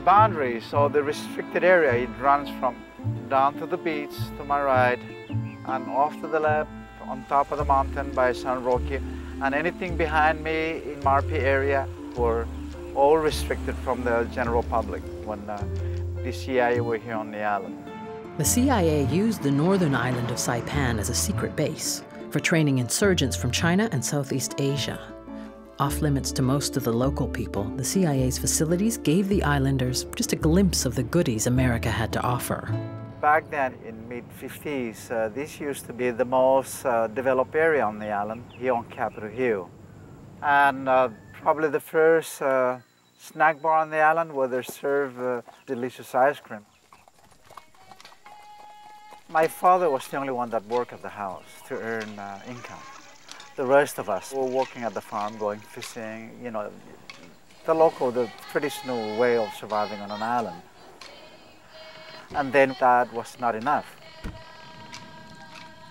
boundary, so the restricted area, it runs from down to the beach to my right and off to the left on top of the mountain by San Roque, and anything behind me in Marpi area were all restricted from the general public when the CIA were here on the island. The CIA used the northern island of Saipan as a secret base for training insurgents from China and Southeast Asia. Off limits to most of the local people, the CIA's facilities gave the islanders just a glimpse of the goodies America had to offer. Back then, in mid-50s, this used to be the most developed area on the island, here on Capitol Hill. And probably the first snack bar on the island where they serve delicious ice cream. My father was the only one that worked at the house to earn income. The rest of us were working at the farm, going fishing, you know, the traditional way of surviving on an island. And then that was not enough.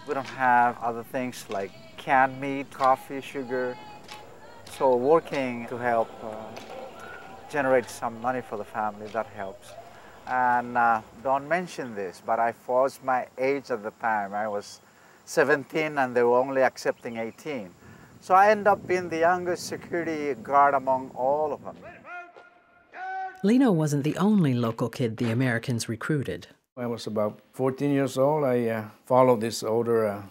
We don't have other things like canned meat, coffee, sugar. So working to help generate some money for the family, that helps. And don't mention this, but I forged my age at the time. I was 17 and they were only accepting 18. So I ended up being the youngest security guard among all of them. Lino wasn't the only local kid the Americans recruited. When I was about 14 years old, I followed these older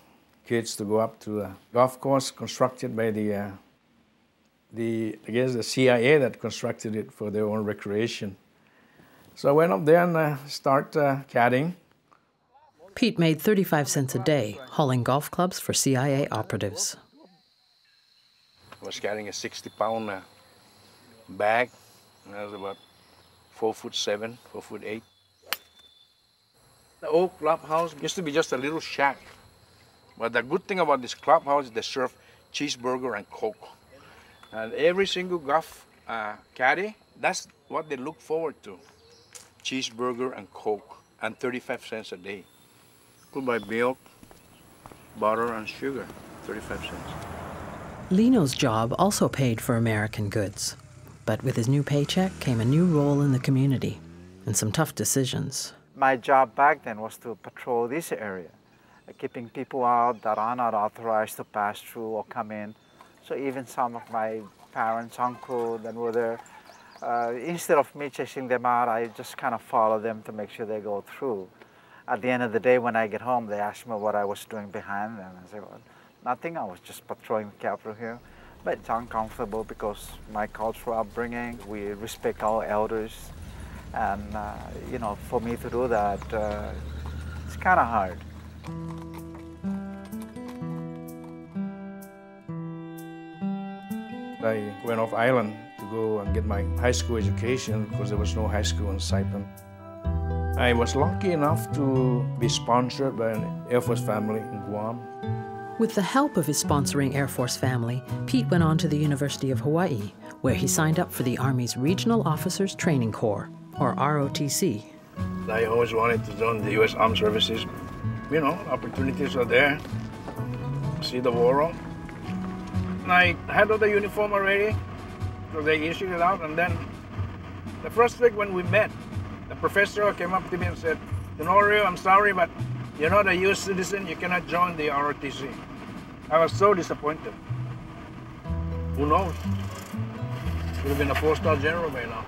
kids to go up to a golf course constructed by I guess the CIA that constructed it for their own recreation. So I went up there and started caddying. Pete made 35 cents a day, hauling golf clubs for CIA operatives. I was carrying a 60-pound bag, and I was about 4'7", 4'8". The old clubhouse used to be just a little shack. But the good thing about this clubhouse is they serve cheeseburger and Coke. And every single golf caddy, that's what they look forward to. Cheeseburger and Coke, and 35 cents a day. Could buy milk, butter, and sugar, 35 cents. Lino's job also paid for American goods. But with his new paycheck came a new role in the community and some tough decisions. My job back then was to patrol this area, keeping people out that are not authorized to pass through or come in. So even some of my parents, uncle that were there, instead of me chasing them out, I just kind of follow them to make sure they go through. At the end of the day, when I get home, they ask me what I was doing behind them. I say, well, nothing, I was just patrolling the Capitol here. But it's uncomfortable because my cultural upbringing, we respect our elders. And, you know, for me to do that, it's kind of hard. I went off island to go and get my high school education because there was no high school in Saipan. I was lucky enough to be sponsored by an Air Force family in Guam. With the help of his sponsoring Air Force family, Pete went on to the University of Hawaii, where he signed up for the Army's Regional Officers Training Corps, or ROTC. I always wanted to join the U.S. Armed Services. You know, opportunities are there. See the war. And I had all the uniform already, so they issued it out. And then the first week when we met, the professor came up to me and said, "Tenorio, I'm sorry, but you're not a U.S. citizen. You cannot join the ROTC." I was so disappointed. Who knows? Would have been a 4-star general by now.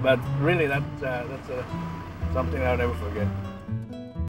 But really, that's something I'll never forget.